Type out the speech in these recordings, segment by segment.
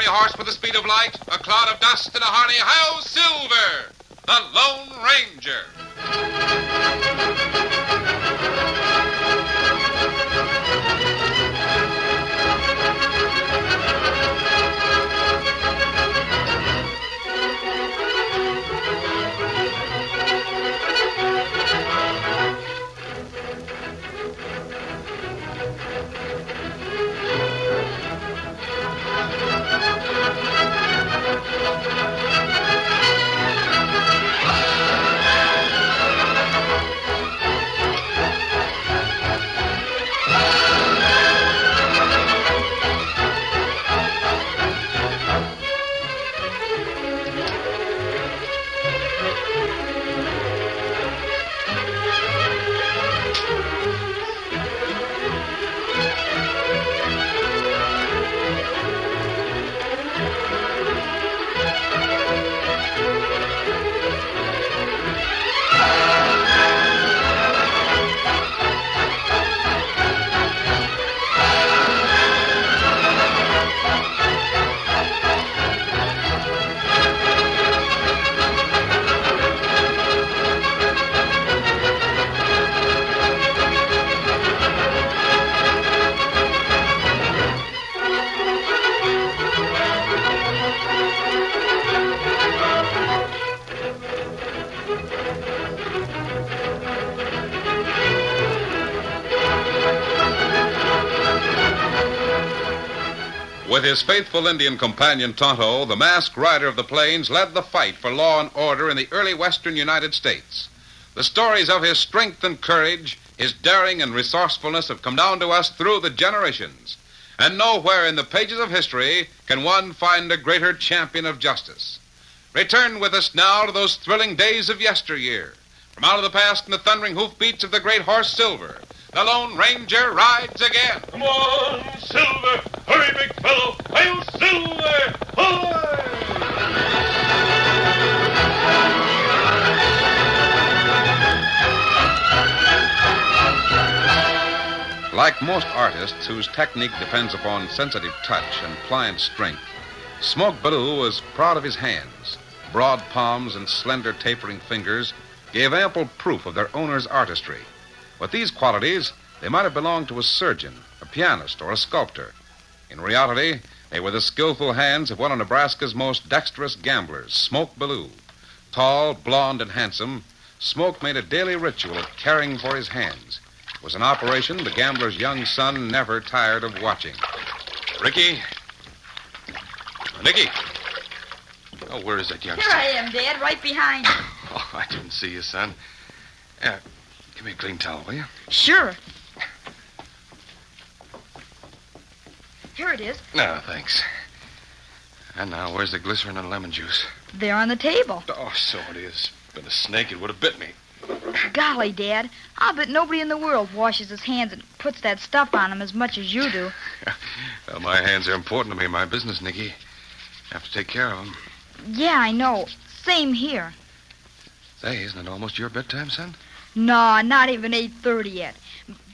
fiery horse with the speed of light, a cloud of dust, and a hearty hi-yo Silver, the Lone Ranger. With his faithful Indian companion Tonto, the masked rider of the plains led the fight for law and order in the early western United States. The stories of his strength and courage, his daring and resourcefulness have come down to us through the generations. And nowhere in the pages of history can one find a greater champion of justice. Return with us now to those thrilling days of yesteryear. From out of the past and the thundering hoofbeats of the great horse Silver, the Lone Ranger rides again. Come on, Silver! Hurry, big fellow! Hail, Silver! Hoy! Like most artists whose technique depends upon sensitive touch and pliant strength, Smoke Ballou was proud of his hands. Broad palms and slender tapering fingers gave ample proof of their owner's artistry. With these qualities, they might have belonged to a surgeon, a pianist, or a sculptor. In reality, they were the skillful hands of one of Nebraska's most dexterous gamblers, Smoke Ballou. Tall, blond, and handsome, Smoke made a daily ritual of caring for his hands. It was an operation the gambler's young son never tired of watching. Ricky? Nicky? Oh, where is that youngster? Here I am, Dad, right behind you. Oh, I didn't see you, son. Yeah, give me a clean towel, will you? Sure. Here it is. No, thanks. And now, where's the glycerin and lemon juice? They're on the table. Oh, so it is. Been a snake, it would have bit me. Golly, Dad, I'll bet nobody in the world washes his hands and puts that stuff on them as much as you do. Well, my hands are important to me in my business, Nicky. I have to take care of them. Yeah, I know. Same here. Say, isn't it almost your bedtime, son? No, not even 8:30 yet.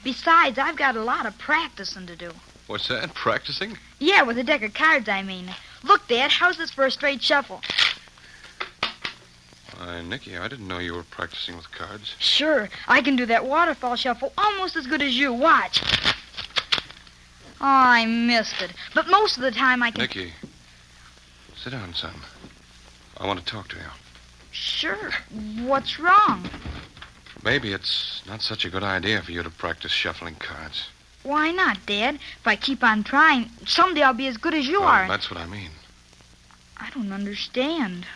Besides, I've got a lot of practicing to do. What's that? Practicing? Yeah, with a deck of cards, I mean. Look, Dad, how's this for a straight shuffle? Why, Nicky, I didn't know you were practicing with cards. Sure, I can do that waterfall shuffle almost as good as you. Watch. Oh, I missed it. But most of the time I can... Nicky, sit down, son. I want to talk to you. Sure. What's wrong? Maybe it's not such a good idea for you to practice shuffling cards. Why not, Dad? If I keep on trying, someday I'll be as good as you are. That's what I mean. I don't understand.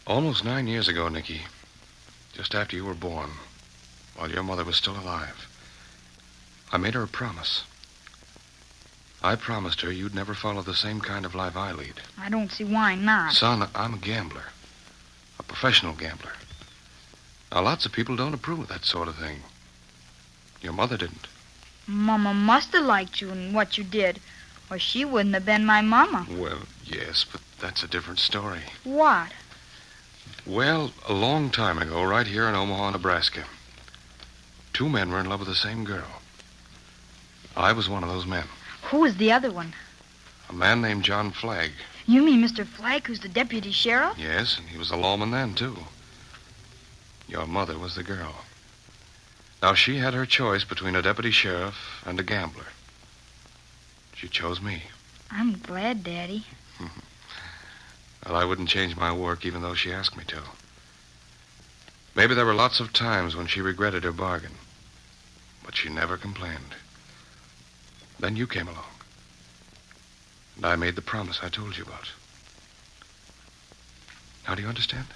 Almost 9 years ago, Nicky, just after you were born, while your mother was still alive, I made her a promise. I promised her you'd never follow the same kind of life I lead. I don't see why not. Son, I'm a gambler. A professional gambler. Now, lots of people don't approve of that sort of thing. Your mother didn't. Mama must have liked you and what you did, or she wouldn't have been my mama. Well, yes, but that's a different story. What? Well, a long time ago, right here in Omaha, Nebraska, two men were in love with the same girl. I was one of those men. Who was the other one? A man named John Flagg. You mean Mr. Flack, who's the deputy sheriff? Yes, and he was a lawman then, too. Your mother was the girl. Now, she had her choice between a deputy sheriff and a gambler. She chose me. I'm glad, Daddy. Well, I wouldn't change my work even though she asked me to. Maybe there were lots of times when she regretted her bargain. But she never complained. Then you came along. And I made the promise I told you about. Now, do you understand?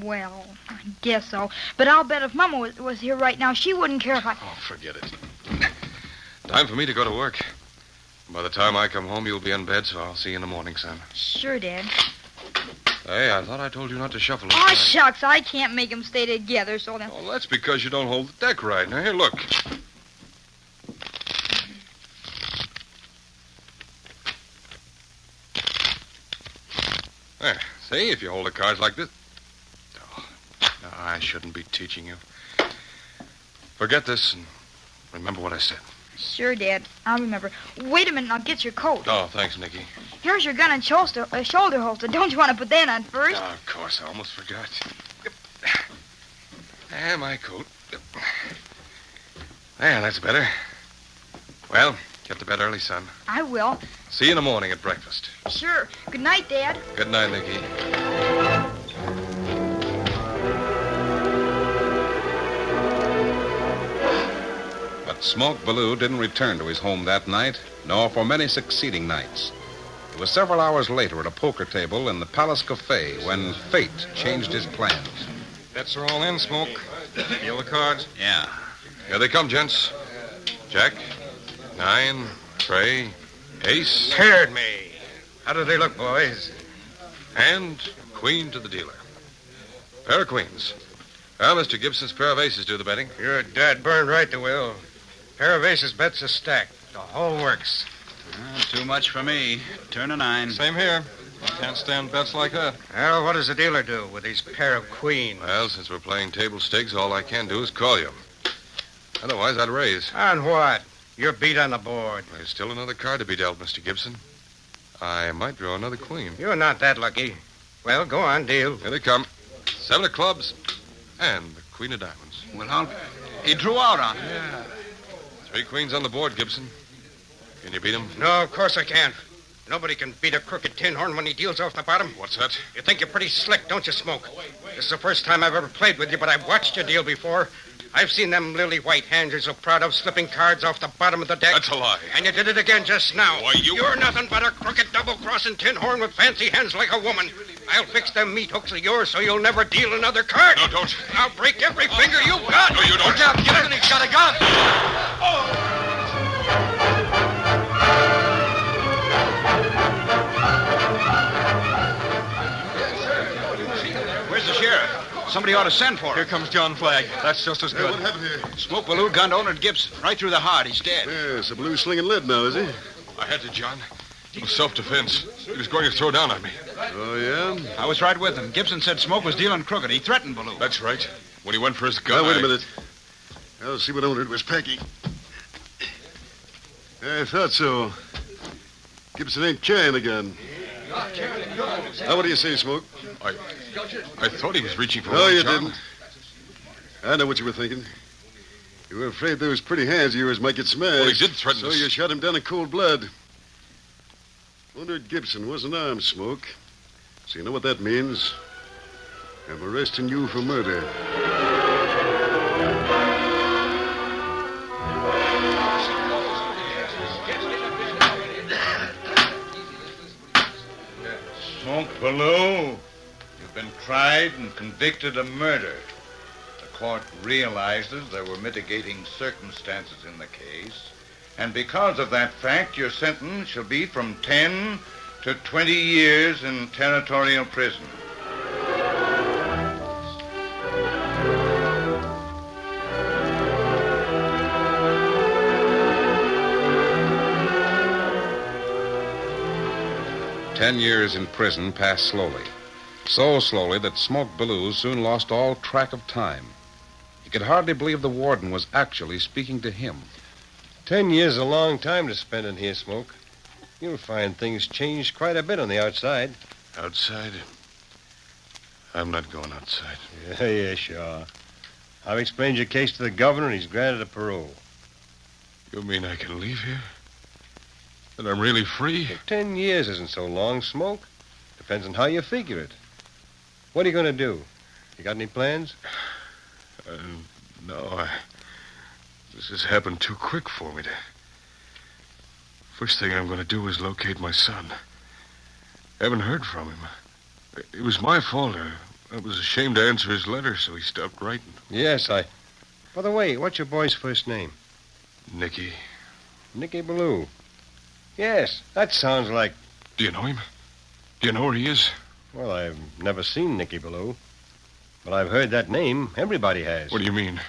Well, I guess so. But I'll bet if Mama was here right now, she wouldn't care if I... Oh, forget it. Time for me to go to work. By the time I come home, you'll be in bed, so I'll see you in the morning, son. Sure, Dad. Hey, I thought I told you not to shuffle. Oh, shucks, I can't make them stay together, so then... Oh, that's because you don't hold the deck right. Now, here, look. There, see, if you hold the cards like this... Oh, no, I shouldn't be teaching you. Forget this and remember what I said. Sure, Dad. I'll remember. Wait a minute, I'll get your coat. Oh, thanks, Nicky. Here's your gun and shoulder holster. Don't you want to put that on first? Oh, of course, I almost forgot. And my coat. There, that's better. Well, get to bed early, son. I will. See you in the morning at breakfast. Sure. Good night, Dad. Good night, Nicky. But Smoke Ballou didn't return to his home that night, nor for many succeeding nights. It was several hours later at a poker table in the Palace Cafe when fate changed his plans. Bets are all in, Smoke. Feel the cards? Yeah. Here they come, gents. Jack, 9, Trey, Ace. Scared me. How do they look, boys? And Queen to the dealer. Pair of queens. Well, Mr. Gibson's pair of aces do the betting. You're dead burned right, they will. Pair of aces bets a stack. The whole works. Too much for me. Turn a 9. Same here. I can't stand bets like that. Well, what does the dealer do with his pair of queens? Well, since we're playing table stakes, all I can do is call you. Otherwise, I'd raise. On what? You're beat on the board. There's still another card to be dealt, Mr. Gibson. I might draw another queen. You're not that lucky. Well, go on, deal. Here they come. 7 of clubs and the queen of diamonds. Well, he drew out on it. Yeah. 3 queens on the board, Gibson. Can you beat him? No, of course I can't. Nobody can beat a crooked tin horn when he deals off the bottom. What's that? You think you're pretty slick, don't you, Smoke? This is the first time I've ever played with you, but I've watched you deal before. I've seen them lily white hands you're so proud of slipping cards off the bottom of the deck. That's a lie. And you did it again just now. Why, You're nothing but a crooked double-crossing tin horn with fancy hands like a woman. I'll fix them meat hooks of yours so you'll never deal another card. No, don't. I'll break every finger you've got. No, you don't. Look out, Gibson, he's got a gun. Where's the sheriff? Somebody ought to send for him. Here comes John Flagg. That's just as good. What happened here? Smoke Ballou gunned owner Gibson. Right through the heart. He's dead. Yes, a blue slinging lead now, is he? I had to, John. It was self-defense. He was going to throw down on me. Oh, yeah? I was right with him. Gibson said Smoke was dealing crooked. He threatened Ballou. That's right. When he went for his gun, Now, wait a minute. I'll see what owner it was packing. I thought so. Gibson ain't carrying the gun. Now, what do you say, Smoke? I thought he was reaching for No, one, you John. didn't. I know what you were thinking. You were afraid those pretty hands of yours might get smashed. Well, he did threaten So us. you shot him down in cold blood. Wonder Gibson wasn't armed, Smoke. So you know what that means? I'm arresting you for murder. Smoke Ballou, you've been tried and convicted of murder. The court realizes there were mitigating circumstances in the case, and because of that fact, your sentence shall be from 10 to 20 years in territorial prison. Ten years in prison passed slowly. So slowly that Smoke Ballou soon lost all track of time. He could hardly believe the warden was actually speaking to him. 10 years is a long time to spend in here, Smoke. You'll find things changed quite a bit on the outside. Outside? I'm not going outside. Yeah, sure. I've explained your case to the governor, and he's granted a parole. You mean I can leave here? That I'm really free? Well, 10 years isn't so long, Smoke. Depends on how you figure it. What are you going to do? You got any plans? No, this has happened too quick for me to... First thing I'm going to do is locate my son. Haven't heard from him. It was my fault. I was ashamed to answer his letter, so he stopped writing. Yes, By the way, what's your boy's first name? Nicky. Nicky Ballou. Yes, that sounds like... Do you know him? Do you know where he is? Well, I've never seen Nicky Ballou. But I've heard that name. Everybody has. What do you mean?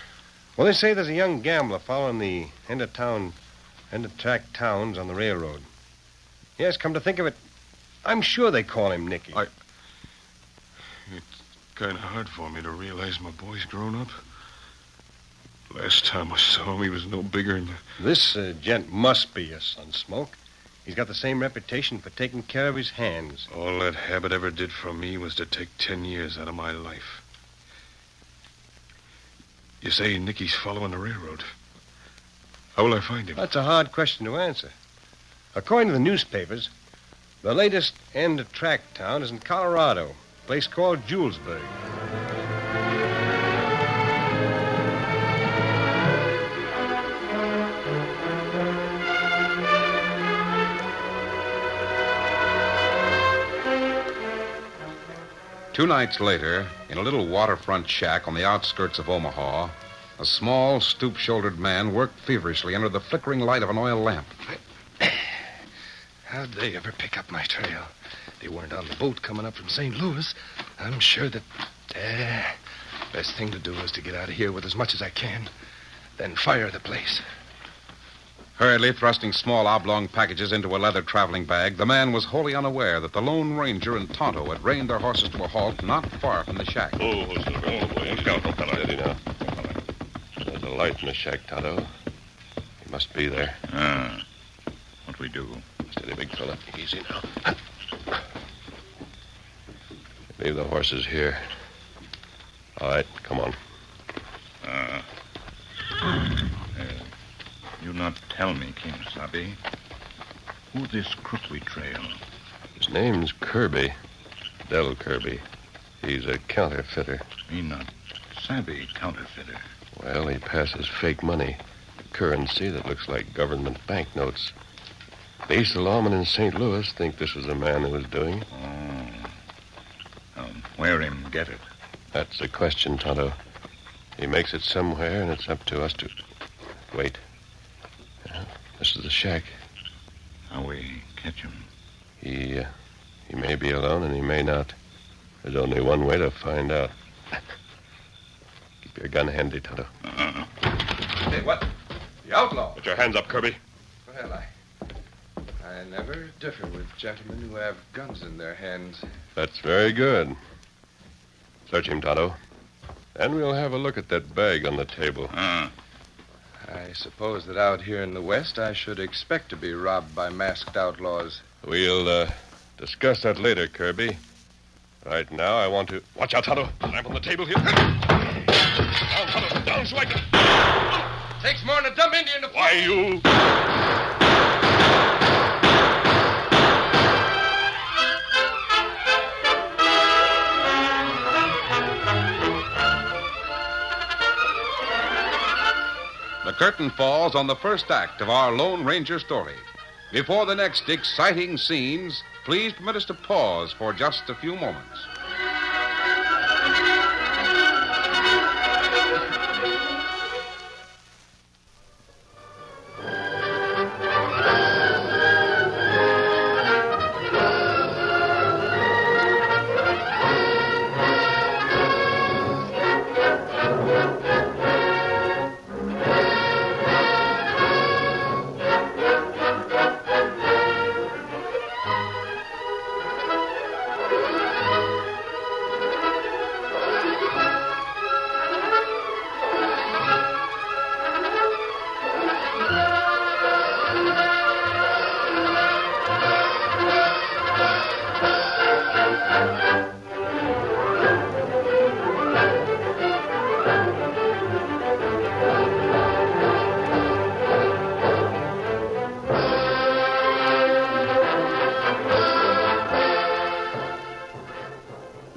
Well, they say there's a young gambler following the end-of-track towns on the railroad. Yes, come to think of it, I'm sure they call him Nicky. It's kind of hard for me to realize my boy's grown up. Last time I saw him, he was no bigger than... This gent must be your son, Smoke. He's got the same reputation for taking care of his hands. All that habit ever did for me was to take 10 years out of my life. You say Nicky's following the railroad. How will I find him? That's a hard question to answer. According to the newspapers, the latest end-of-track town is in Colorado, a place called Julesburg. 2 nights later, in a little waterfront shack on the outskirts of Omaha, a small, stoop-shouldered man worked feverishly under the flickering light of an oil lamp. How'd they ever pick up my trail? They weren't on the boat coming up from St. Louis. I'm sure that... best thing to do is to get out of here with as much as I can, then fire the place. Hurriedly thrusting small oblong packages into a leather traveling bag, the man was wholly unaware that the Lone Ranger and Tonto had reined their horses to a halt not far from the shack. Oh, horses, go, boy. Look out, Steady now. There's a light in the shack, Tonto. He must be there. What we do? Steady, big fella. Easy now. Leave the horses here. All right, come on. You not tell me, King Sabi, who this crook we trail? His name's Kirby. Del Kirby. He's a counterfeiter. Me not Sabi counterfeiter. Well, he passes fake money. Currency that looks like government banknotes. The East lawmen in St. Louis think this was the man who was doing it. Where him get it? That's the question, Tonto. He makes it somewhere, and it's up to us to... Wait. This is the shack. How we catch him? He may be alone, and he may not. There's only one way to find out. Keep your gun handy, Tonto. Hey, what? The outlaw? Put your hands up, Kirby. Well, I never differ with gentlemen who have guns in their hands. That's very good. Search him, Tonto. And we'll have a look at that bag on the table. I suppose that out here in the West, I should expect to be robbed by masked outlaws. We'll discuss that later, Kirby. Right now, I want to... Watch out, Tonto. Lamp on the table here. Down, Tonto. Down so I can... Takes more than a dumb Indian to... Why, you... The curtain falls on the first act of our Lone Ranger story. Before the next exciting scenes, please permit us to pause for just a few moments.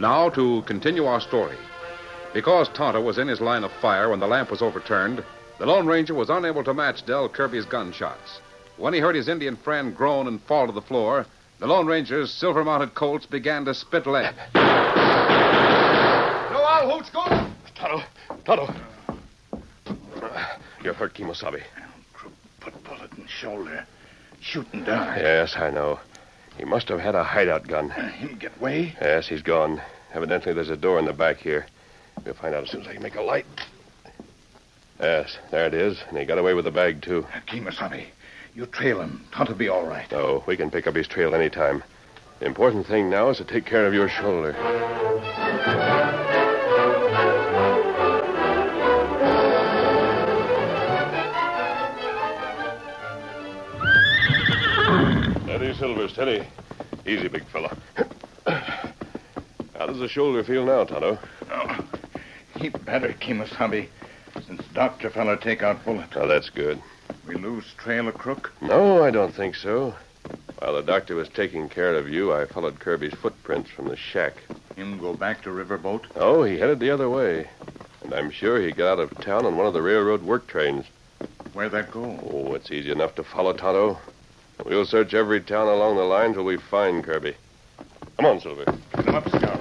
Now, to continue our story. Because Tonto was in his line of fire when the lamp was overturned, the Lone Ranger was unable to match Del Kirby's gunshots. When he heard his Indian friend groan and fall to the floor, the Lone Ranger's silver-mounted Colts began to spit lead. No, Al Hoots, go! Tonto. You're hurt, Kimosabe. Crook put bullet in shoulder. Shooting down. Yes, I know. He must have had a hideout gun. Him get way? Yes, he's gone. Evidently, there's a door in the back here. We'll find out as soon as I can make a light. Yes, there it is. And he got away with the bag, too. Kimosabe, you trail him. Tonto be all right. Oh, we can pick up his trail any time. The important thing now is to take care of your shoulder. Steady, Silver, steady. Easy, big fella. How does the shoulder feel now, Tonto? Oh, heap better, Kimosabe, since doctor fella take out bullet. Oh, that's good. We lose trail of Crook? No, I don't think so. While the doctor was taking care of you, I followed Kirby's footprints from the shack. Him go back to Riverboat? Oh, he headed the other way. And I'm sure he got out of town on one of the railroad work trains. Where'd that go? Oh, it's easy enough to follow, Tonto. We'll search every town along the line till we find Kirby. Come on, Silver. Get him up, Scout.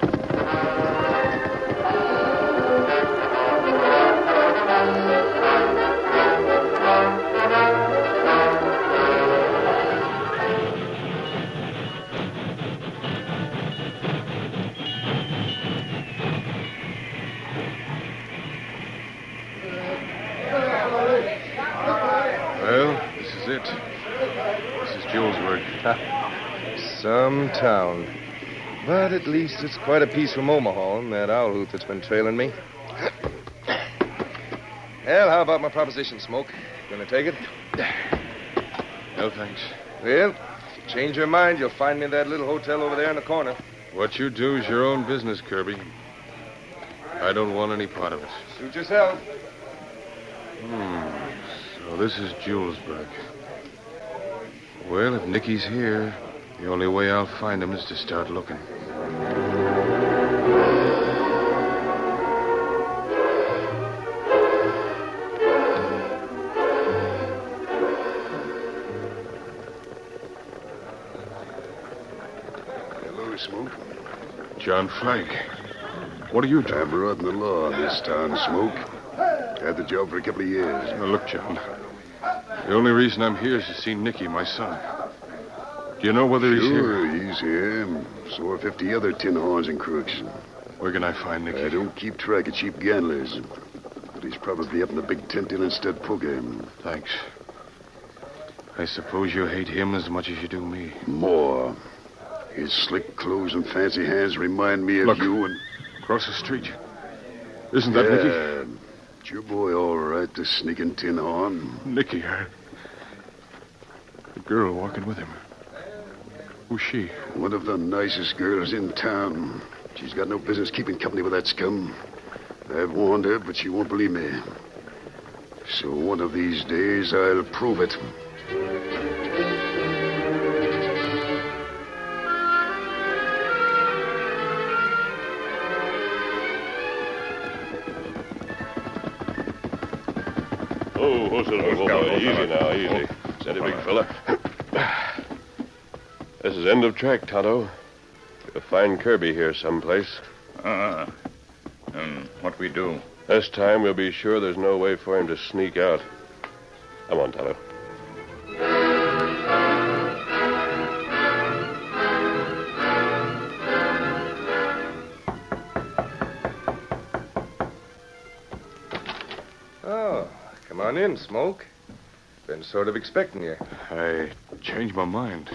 Well, this is it. This is Julesburg. Some town. But at least it's quite a piece from Omaha and that owl hoot that's been trailing me. Well, how about my proposition, Smoke? Gonna take it? No, thanks. Well, if you change your mind, you'll find me in that little hotel over there in the corner. What you do is your own business, Kirby. I don't want any part of it. Suit yourself. So this is Julesburg. Well, if Nicky's here, the only way I'll find him is to start looking. Hello, Smoke. John Flagg. What are you doing? I'm brought in the law in this town, Smoke. Had the job for a couple of years. Now, look, John. The only reason I'm here is to see Nicky, my son. Do you know whether he's here? Sure, he's here. So are 50 other tin horns and crooks. Where can I find Nicky? I don't keep track of cheap gamblers. But he's probably up in the big tent in instead poker. Thanks. I suppose you hate him as much as you do me. More. His slick clothes and fancy hands remind me of Look. you and... Across the street. Isn't that Nicky? It's your boy, all right, the sneaking tin horn. Nicky, the girl walking with him. Who's she? One of the nicest girls in town. She's got no business keeping company with that scum. I've warned her, but she won't believe me. So one of these days, I'll prove it. Oh, Silver, boy. Easy now, easy. Steady, big fella. This is end of track, Tonto. You'll find Kirby here someplace. What we do? This time we'll be sure there's no way for him to sneak out. Come on, Tonto. Oh, come on in, Smoke. Been sort of expecting you. I changed my mind.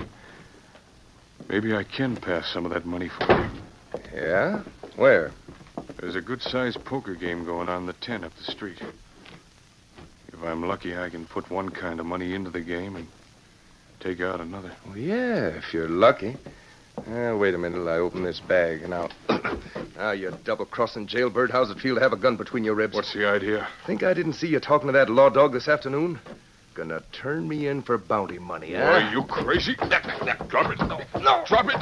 Maybe I can pass some of that money for you. Yeah? Where? There's a good-sized poker game going on in the tent up the street. If I'm lucky, I can put one kind of money into the game and take out another. Well, yeah, if you're lucky. Wait a minute till I open this bag. Now, you double-crossing jailbird. How's it feel to have a gun between your ribs? What's the idea? Think I didn't see you talking to that law dog this afternoon? Gonna turn me in for bounty money, huh? Are you crazy? Drop it. No. Drop it.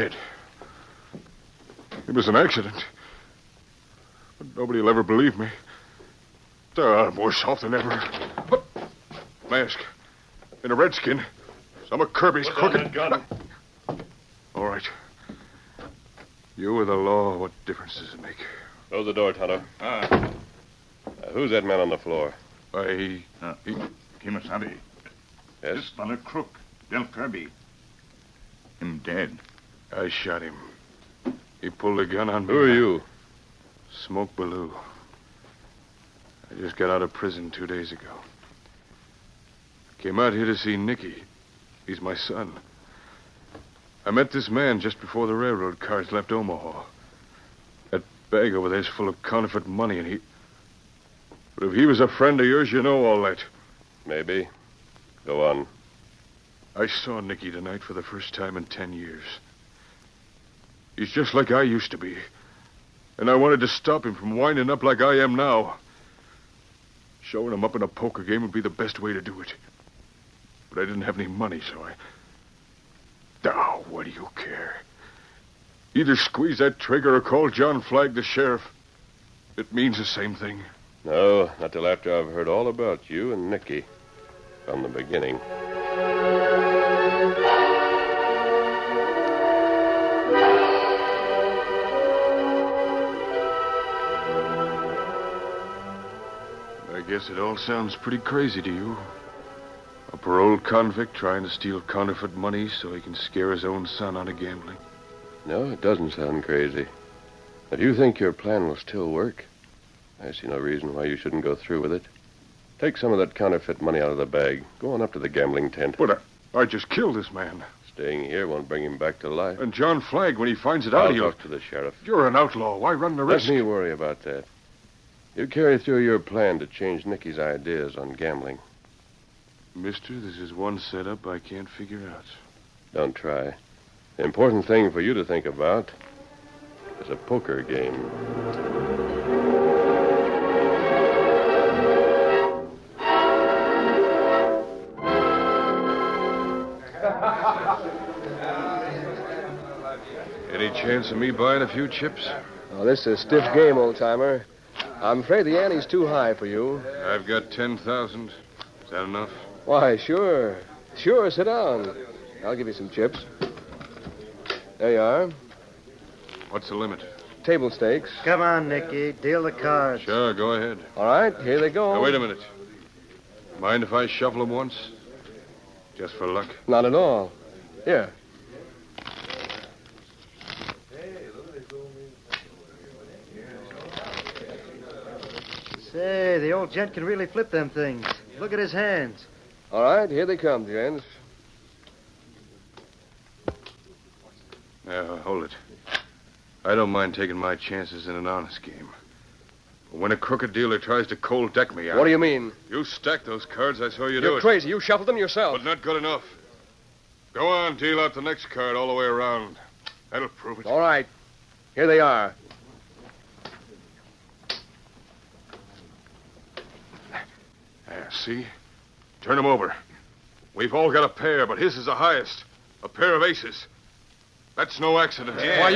dead. It was an accident. But nobody will ever believe me. I'm worse off than ever. But, Mask, in a redskin, some of Kirby's crooked... gun. All right. You or the law, what difference does it make? Close the door, Tonto. Who's that man on the floor? He... Kimasabi. Yes? This fellow crook, Del Kirby. Him dead. I shot him. He pulled a gun on me. Who are you? Smoke Ballou. I just got out of prison 2 days ago. Came out here to see Nicky. He's my son. I met this man just before the railroad cars left Omaha. That bag over there's full of counterfeit money, and he... But if he was a friend of yours, you know all that. Maybe. Go on. I saw Nicky tonight for the first time in 10 years. He's just like I used to be. And I wanted to stop him from winding up like I am now. Showing him up in a poker game would be the best way to do it. But I didn't have any money, so I... Oh, what do you care? Either squeeze that trigger or call John Flagg, the sheriff. It means the same thing. No, not till after I've heard all about you and Nicky. From the beginning. I guess it all sounds pretty crazy to you. A paroled convict trying to steal counterfeit money so he can scare his own son out of gambling. No, it doesn't sound crazy. If you think your plan will still work, I see no reason why you shouldn't go through with it. Take some of that counterfeit money out of the bag. Go on up to the gambling tent. But I just killed this man. Staying here won't bring him back to life. And John Flagg, when he finds it out, I'll he'll... talk to the sheriff. You're an outlaw. Why run the risk? Let me worry about that. You carry through your plan to change Nicky's ideas on gambling. Mister, this is one setup I can't figure out. Don't try. The important thing for you to think about is a poker game. Any chance of me buying a few chips? Oh, this is a stiff game, old-timer. I'm afraid the ante's too high for you. I've got 10,000. Is that enough? Why, sure. Sure, sit down. I'll give you some chips. There you are. What's the limit? Table stakes. Come on, Nicky. Deal the cards. Sure, go ahead. All right, here they go. Now, wait a minute. Mind if I shuffle them once? Just for luck? Not at all. Here. Say, the old gent can really flip them things. Look at his hands. All right, here they come, gents. Now, hold it. I don't mind taking my chances in an honest game. But when a crooked dealer tries to cold deck me, What do you mean? You stacked those cards. I saw you do You're it. crazy. You shuffled them yourself. But not good enough. Go on, deal out the next card all the way around. That'll prove it. All right. Here they are. See? Turn them over. We've all got a pair, but his is the highest. A pair of aces. That's no accident. Yeah. Why,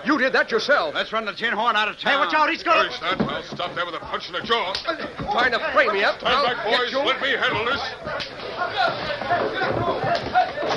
you did that yourself. Let's run the tin horn out of town. Hey, watch out. He's going. Hurry, son. I'll stop that with a punch in the jaw. Trying to frame me up. Stand back, boys. Let me handle this.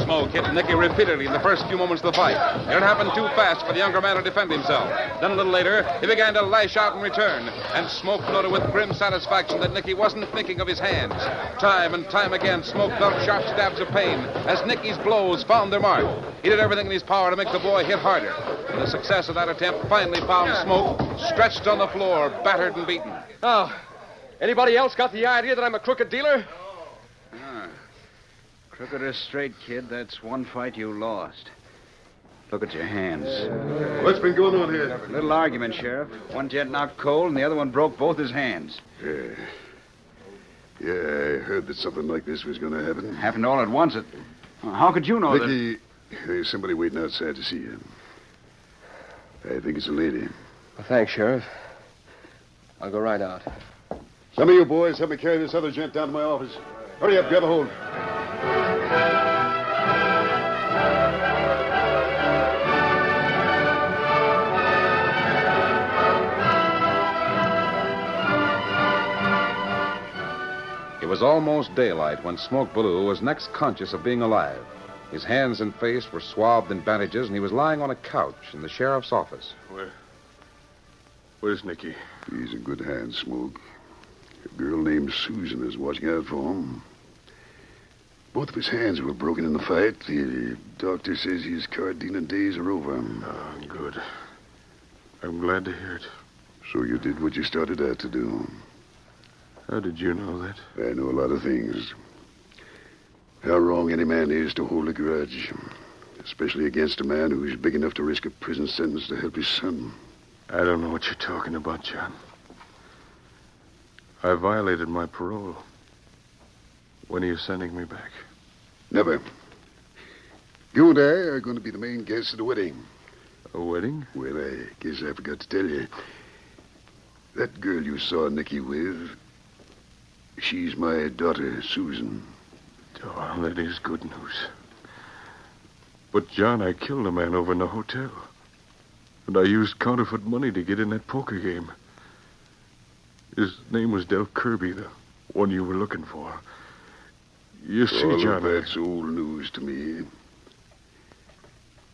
Smoke hit Nicky repeatedly in the first few moments of the fight. It happened too fast for the younger man to defend himself. Then a little later, he began to lash out in return, and Smoke noted with grim satisfaction that Nicky wasn't thinking of his hands. Time and time again, Smoke felt sharp stabs of pain as Nicky's blows found their mark. He did everything in his power to make the boy hit harder. And the success of that attempt finally found Smoke stretched on the floor, battered and beaten. Oh, anybody else got the idea that I'm a crooked dealer? Crooked or straight, kid, that's one fight you lost. Look at your hands. What's been going on here? Little argument, Sheriff. One gent knocked cold, and the other one broke both his hands. Yeah, I heard that something like this was going to happen. Happened all at once. How could you know Nicky, there's somebody waiting outside to see you. I think it's a lady. Well, thanks, Sheriff. I'll go right out. Some of you boys help me carry this other gent down to my office. Hurry up, grab a hold. was almost daylight when Smoke Ballou was next conscious of being alive. His hands and face were swathed in bandages, and he was lying on a couch in the sheriff's office. Where's Nicky? He's in good hands, Smoke. A girl named Susan is watching out for him. Both of his hands were broken in the fight. The doctor says his cardina days are over. Oh, good. I'm glad to hear it. So you did what you started out to do. How did you know that? I know a lot of things. How wrong any man is to hold a grudge. Especially against a man who's big enough to risk a prison sentence to help his son. I don't know what you're talking about, John. I violated my parole. When are you sending me back? Never. You and I are going to be the main guests at the wedding. A wedding? Well, I guess I forgot to tell you. That girl you saw Nicky with, she's my daughter, Susan. Oh, that is good news. But, John, I killed a man over in the hotel. And I used counterfeit money to get in that poker game. His name was Del Kirby, the one you were looking for. You see, All John... of that's old news to me.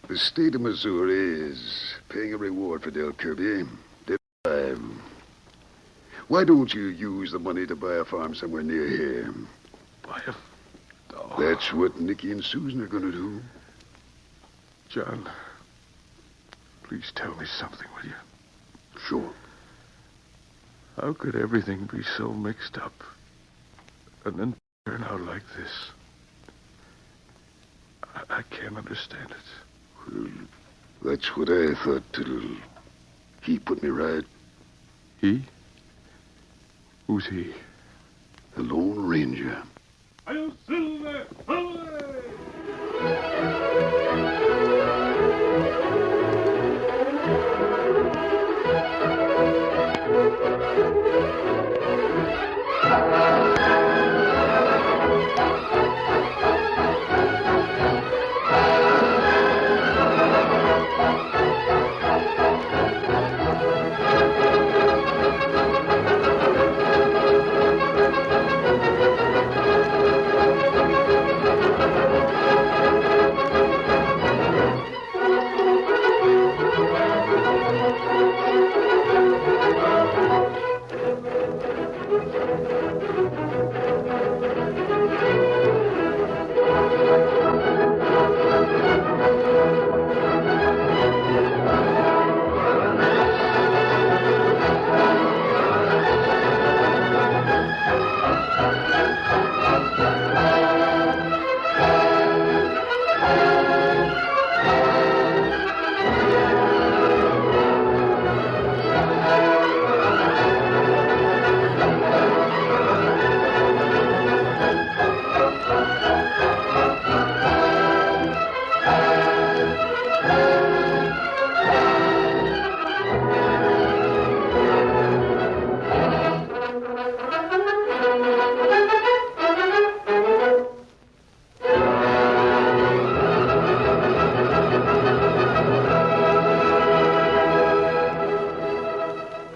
The state of Missouri is paying a reward for Del Kirby. Dead alive. Why don't you use the money to buy a farm somewhere near here? Buy a... Oh. That's what Nicky and Susan are going to do. John, please tell me something, will you? Sure. How could everything be so mixed up and then turn out like this? I can't understand it. Well, that's what I thought till he put me right. He? Who's he? The Lone Ranger. I'll Silver!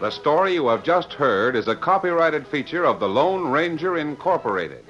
The story you have just heard is a copyrighted feature of the Lone Ranger Incorporated.